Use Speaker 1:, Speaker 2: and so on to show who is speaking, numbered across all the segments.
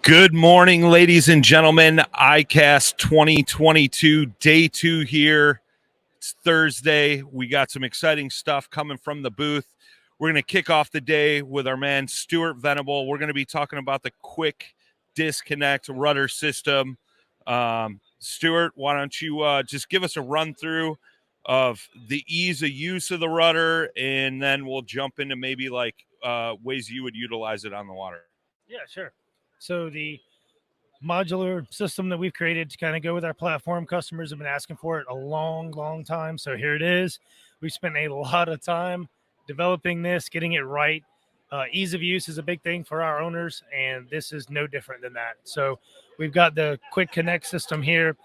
Speaker 1: Good morning, ladies and gentlemen. iCast 2022, day 2 here. It's Thursday. We got some exciting stuff coming from the booth. We're going to kick off the day with our man, Stewart Venable. We're going to be talking about the Quick Disconnect Rudder system. Stewart, why don't you just give us a run through of the ease of use of the rudder, and then we'll jump into maybe like ways you would utilize it on the water.
Speaker 2: Yeah, sure. So the modular system that we've created to kind of go with our platform, customers have been asking for it a long time. So here it is. We spent a lot of time developing this, getting it right. Ease of use is a big thing for our owners, and this is no different than that. So we've got the QuickConnect system here.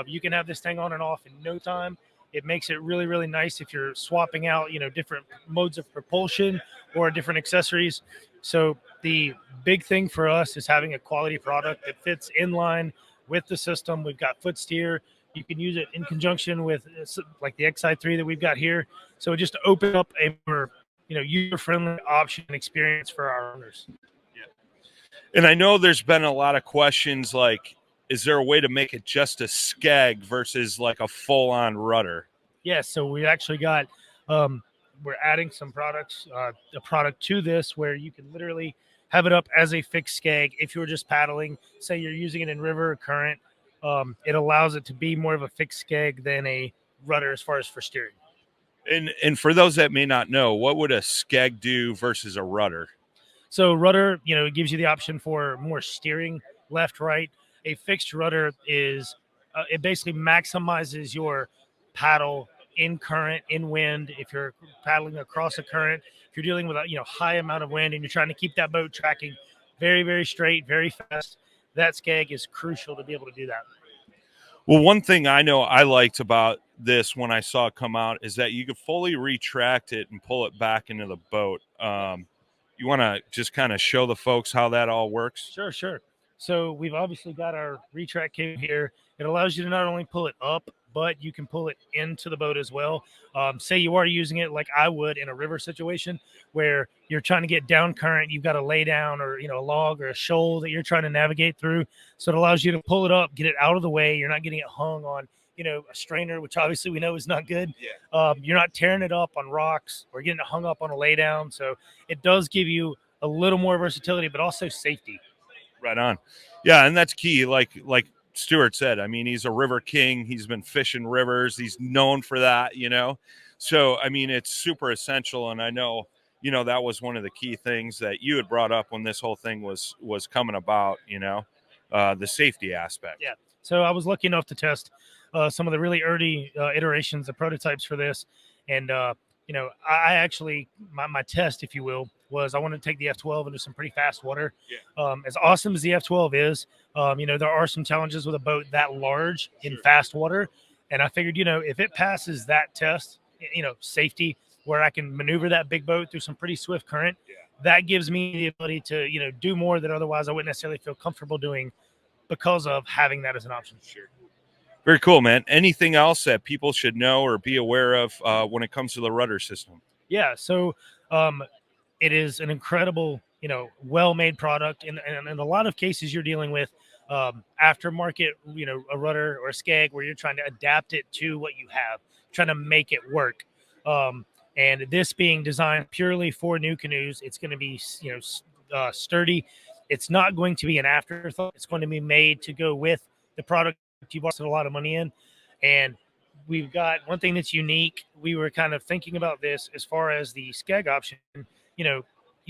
Speaker 2: You can have this thing on and off in no time. It makes it really nice if you're swapping out, different modes of propulsion or different accessories. So the big thing for us is having a quality product that fits in line with the system. We've got foot steer. You can use it in conjunction with like the XI3 that we've got here. So it just open up a more, user-friendly option and experience for our owners.
Speaker 1: Yeah. And I know there's been a lot of questions like, is there a way to make it just a skeg versus like a full-on rudder?
Speaker 2: Yes. So we actually got, we're adding some products, a product to this where you can literally have it up as a fixed skeg. If you were just paddling, say you're using it in river or current, it allows it to be more of a fixed skeg than a rudder as far as for steering.
Speaker 1: And for those that may not know, what would a skeg do versus a rudder?
Speaker 2: So rudder, it gives you the option for more steering left, right. A fixed rudder is, it basically maximizes your paddle in current, in wind. If you're paddling across a current, if you're dealing with a high amount of wind and you're trying to keep that boat tracking very straight, very fast, that skeg is crucial to be able to do that.
Speaker 1: Well, one thing I know I liked about this when I saw it come out is that you could fully retract it and pull it back into the boat. You want to just kind of show the folks how that all works?
Speaker 2: Sure. So we've obviously got our retract cable here. It allows you to not only pull it up, but you can pull it into the boat as well. Say you are using it like I would in a river situation where you're trying to get down current, you've got to lay down or, a log or a shoal that you're trying to navigate through. So it allows you to pull it up, get it out of the way. You're not getting it hung on, a strainer, which obviously we know is not good.
Speaker 1: Yeah.
Speaker 2: You're not tearing it up on rocks or getting it hung up on a lay down. So it does give you a little more versatility, but also safety.
Speaker 1: Right on. Yeah, and that's key. Like Stewart said, I mean, he's a river king. He's been fishing rivers. He's known for that, So, I mean, it's super essential. And I know, that was one of the key things that you had brought up when this whole thing was coming about, the safety aspect.
Speaker 2: Yeah. So I was lucky enough to test some of the really early iterations, the prototypes for this. And, I actually, my test, if you will, was I wanted to take the F12 into some pretty fast water.
Speaker 1: Yeah.
Speaker 2: As awesome as the F12 is, there are some challenges with a boat that large in fast water. And I figured, if it passes that test, safety, where I can maneuver that big boat through some pretty swift current, that gives me the ability to, do more that otherwise I wouldn't necessarily feel comfortable doing because of having that as an option.
Speaker 1: Sure. Very cool, man. Anything else that people should know or be aware of when it comes to the rudder system?
Speaker 2: Yeah. So it is an incredible, well-made product. And in a lot of cases you're dealing with aftermarket, a rudder or a skeg where you're trying to adapt it to what you have, trying to make it work. And this being designed purely for new canoes, it's going to be, sturdy. It's not going to be an afterthought. It's going to be made to go with the product you've invested a lot of money in. And we've got one thing that's unique. We were kind of thinking about this as far as the skeg option. You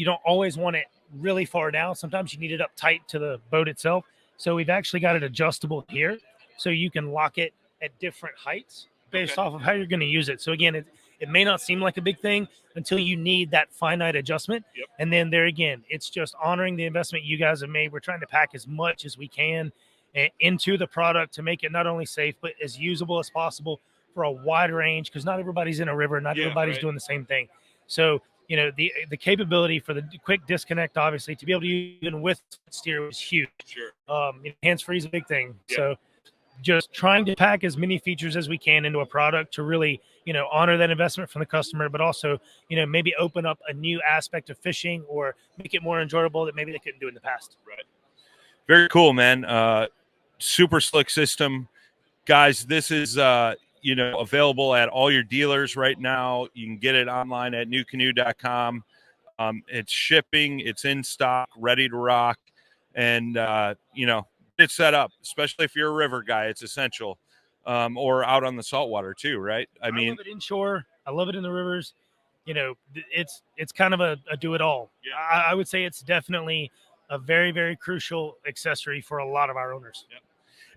Speaker 2: don't always want it really far down. Sometimes you need it up tight to the boat itself. So we've actually got it adjustable here. So you can lock it at different heights based off of how you're going to use it. So again, it may not seem like a big thing until you need that finite adjustment.
Speaker 1: Yep.
Speaker 2: And then there again, it's just honoring the investment you guys have made. We're trying to pack as much as we can into the product to make it not only safe, but as usable as possible for a wide range, because not everybody's in a river. Not everybody's doing the same thing. So, the capability for the quick disconnect, obviously, to be able to use even with steer is huge.
Speaker 1: Sure.
Speaker 2: Hands-free is a big thing.
Speaker 1: Yeah.
Speaker 2: So just trying to pack as many features as we can into a product to really, honor that investment from the customer, but also, maybe open up a new aspect of fishing or make it more enjoyable that maybe they couldn't do in the past.
Speaker 1: Right. Very cool, man. Super slick system. Guys, this is available at all your dealers right now. You can get it online at newcanoe.com. It's shipping, it's in stock, ready to rock, and it's set up, especially if you're a river guy. It's essential. Or out on the saltwater too, right? I mean,
Speaker 2: love it inshore. I love it in the rivers. It's kind of a do it all.
Speaker 1: Yeah.
Speaker 2: I would say it's definitely a very, very crucial accessory for a lot of our owners.
Speaker 1: Yep.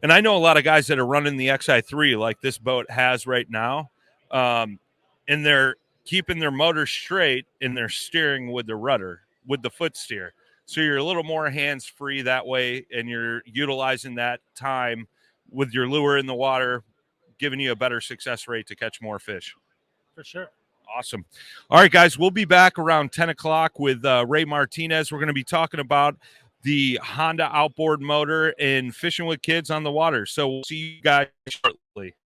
Speaker 1: And I know a lot of guys that are running the XI3 like this boat has right now, and they're keeping their motor straight and they're steering with the rudder, with the foot steer. So you're a little more hands-free that way, and you're utilizing that time with your lure in the water, giving you a better success rate to catch more fish.
Speaker 2: For sure.
Speaker 1: Awesome. All right, guys, we'll be back around 10 o'clock with Ray Martinez. We're going to be talking about the Honda outboard motor and fishing with kids on the water. So we'll see you guys shortly.